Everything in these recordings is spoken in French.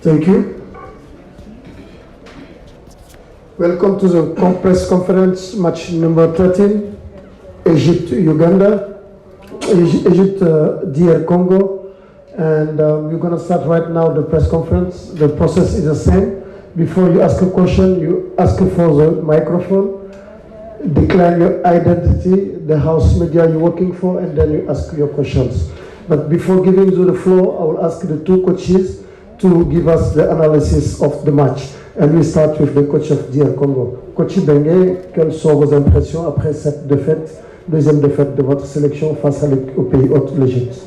Thank you. Welcome to the press conference, match number 13, Egypt-Uganda, DR Congo. And we're going to start right now the press conference. The process is the same. Before you ask a question, you ask for the microphone, declare your identity, the house media you're working for, and then you ask your questions. But before giving you the floor, I will ask the two coaches to give us the analysis of the match. And we start with the coach of DR Congo. Coach Bengue, quelles sont vos impressions après cette défaite, deuxième défaite de votre sélection face au pays hôte, l'Égypte?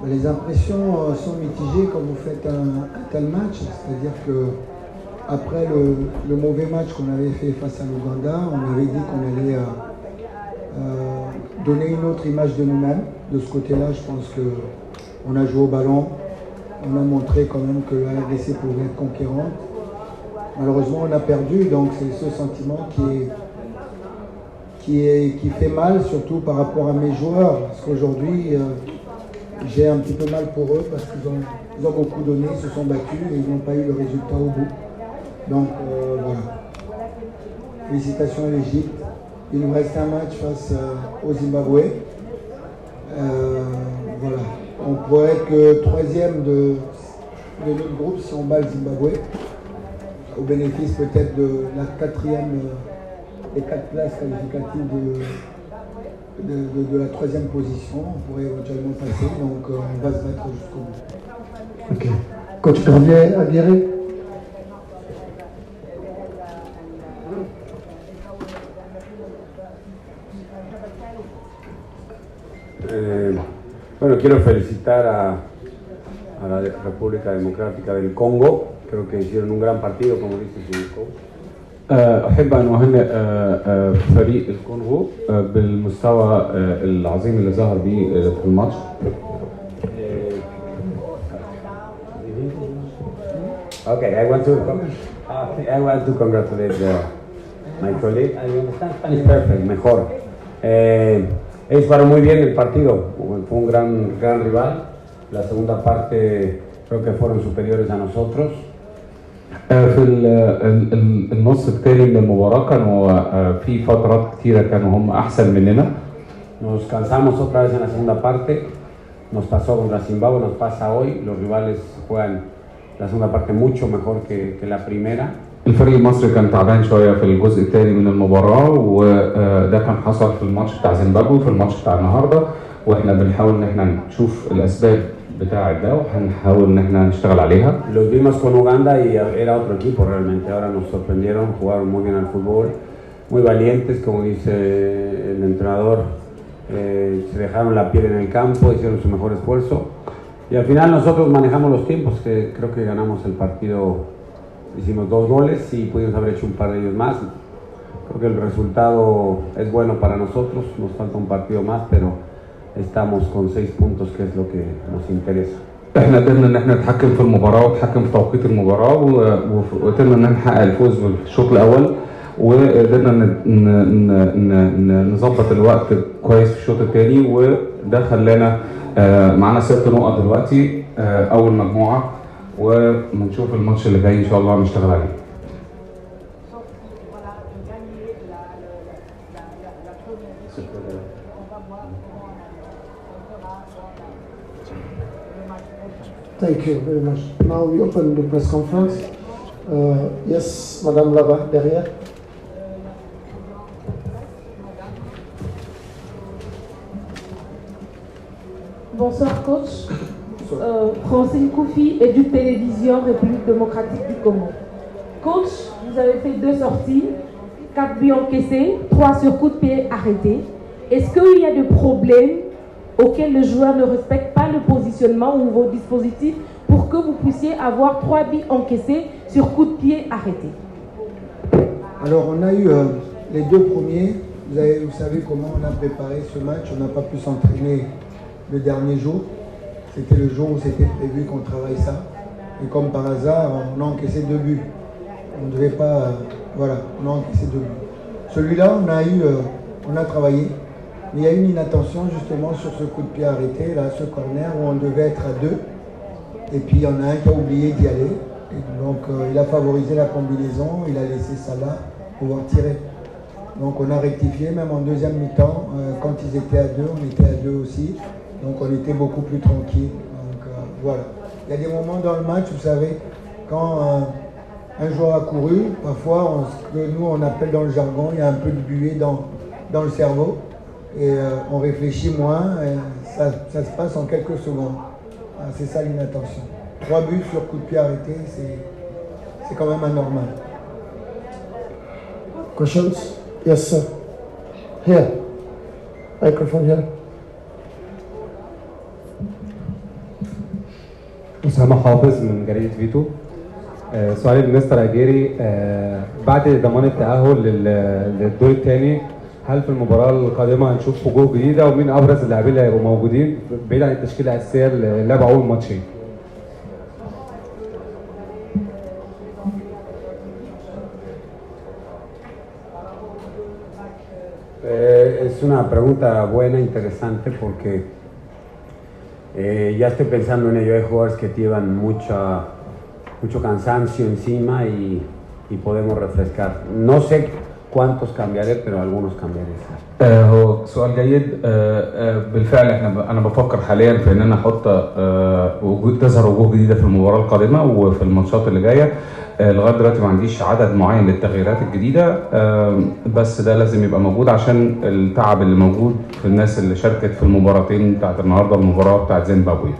Les impressions sont mitigées quand vous faites un tel match, c'est-à-dire que après le mauvais match qu'on avait fait face à l'Ouganda, on avait dit qu'on allait donner une autre image de nous-mêmes. De ce côté-là, je pense qu'on a joué au ballon, on a montré quand même que la RDC pouvait être conquérante. Malheureusement, on a perdu, donc c'est ce sentiment qui fait mal, surtout par rapport à mes joueurs, parce qu'aujourd'hui, j'ai un petit peu mal pour eux, parce qu'ils ont beaucoup donné, ils se sont battus et ils n'ont pas eu le résultat au bout. Donc voilà. Félicitations à l'Égypte. Il nous reste un match face au Zimbabwe. Voilà. On pourrait être que troisième de notre groupe si on bat le Zimbabwe, au bénéfice peut-être de la quatrième, des 4 places qualificatives de la troisième position. On pourrait éventuellement passer, donc on va se battre jusqu'au bout. Ok. Coach Gravier Aguirre. Bueno, quiero felicitar a la República Democrática del Congo. Creo que hicieron un gran partido, como dice su coach. أحب أن أهنئ فريق الكونغو بالمستوى العظيم اللي ظهر بيه في الماتش. Okay, I want to congratulate my colleague. I understand Spanish perfect, mejor. Ellos fueron muy bien el partido, fue un gran rival. La segunda parte creo que fueron superiores a nosotros. في النص الثاني من المباراة كانوا في فترات كتيرة كانوا هم أحسن مننا. Nos cansamos otra vez en la segunda parte, nos pasó contra Zimbabue, nos pasa hoy. Los rivales juegan la segunda parte mucho mejor que la primera. الفريق المصري كان تعبان شوية في الجزء الثاني من المباراة، وده كان حصل في الماتش بتاع زيمبابوي وفي الماتش بتاع النهارده، واحنا بنحاول ان احنا نشوف الاسباب بتاع ده وهنحاول ان احنا نشتغل عليها. Los vimos con Uganda y era otro equipo realmente. Ahora nos sorprendieron, jugaron muy bien al fútbol, muy valientes, como dice el entrenador, se dejaron la piel en el campo, hicieron su mejor esfuerzo y al final nosotros manejamos los tiempos, que creo que ganamos el partido. Hicimos 2 goles y pudimos haber hecho un par de ellos más. Creo que el resultado es bueno para nosotros, nos falta un partido más, pero estamos con 6 puntos, que es lo que nos interesa. احنا قدرنا ان احنا نتحكم في المباراة ونتحكم في توقيت المباراة، وقدرنا ان نحقق الفوز في الشوط الاول، وقدرنا نظبط الوقت كويس في الشوط الثاني، وده خلانا معانا 6 نقط دلوقتي اول مجموعة، ونشوف الماتش اللي جاي ان شاء الله نشتغل عليه. Thank you very much. Now we open the press conference. Yes, Madame là-bas, derrière. Bonsoir coach. Francine Koufi, édu télévision République démocratique du Congo. Coach, vous avez fait 2 sorties, 4 buts encaissés, 3 sur coup de pied arrêtés. Est-ce qu'il y a des problèmes auxquels le joueur ne respecte pas le positionnement ou vos dispositifs pour que vous puissiez avoir 3 buts encaissés sur coup de pied arrêtés? Alors on a eu les 2 premiers. Vous savez comment on a préparé ce match. On n'a pas pu s'entraîner le dernier jour. C'était le jour où c'était prévu qu'on travaille ça. Et comme par hasard, on a encaissé 2 buts. On ne devait pas... voilà, on a encaissé 2 buts. Celui-là, on a travaillé. Mais il y a eu une inattention justement sur ce coup de pied arrêté, là, ce corner où on devait être à 2. Et puis il y en a un qui a oublié d'y aller. Et donc il a favorisé la combinaison, il a laissé Salah pouvoir tirer. Donc on a rectifié, même en deuxième mi-temps, quand ils étaient à 2, on était à 2 aussi. Donc on était beaucoup plus tranquille. Donc voilà. Il y a des moments dans le match, vous savez, quand un joueur a couru, parfois ce que nous on appelle dans le jargon, il y a un peu de buée dans le cerveau. Et on réfléchit moins, et ça se passe en quelques secondes. C'est ça l'inattention. 3 buts sur coup de pied arrêté, c'est quand même anormal. Questions? Yes, sir. Here. Microphone here. أسامة حافظ من جريدة فيتو. سؤالي لمستر أجيري، بعد ضمان التأهل للدور الثاني هل في المباراة القادمة هنشوف وجوه جديدة ومين أبرز اللاعبين اللي هيبقوا موجودين بعيد عن التشكيلة الأساسية اللي لعبوا أول ماتشين؟ Es una pregunta buena, interesante, porque ya estoy pensando en ello. Hay jugadores que llevan mucho cansancio encima y podemos refrescar. No sé cuántos cambiaré, pero algunos cambiaré. هو سؤال جيد. بالفعل انا بفكر حاليا في ان انا احط تظهر وجوه جديده في المباراه القادمه وفي الماتشات اللي جايه. لغايه دلوقتي ما عنديش عدد معين للتغييرات الجديده، بس ده لازم يبقى موجود عشان التعب اللي موجود في الناس اللي شاركت في المباراتين بتاعت النهارده والمباراه بتاعت زيمبابوي.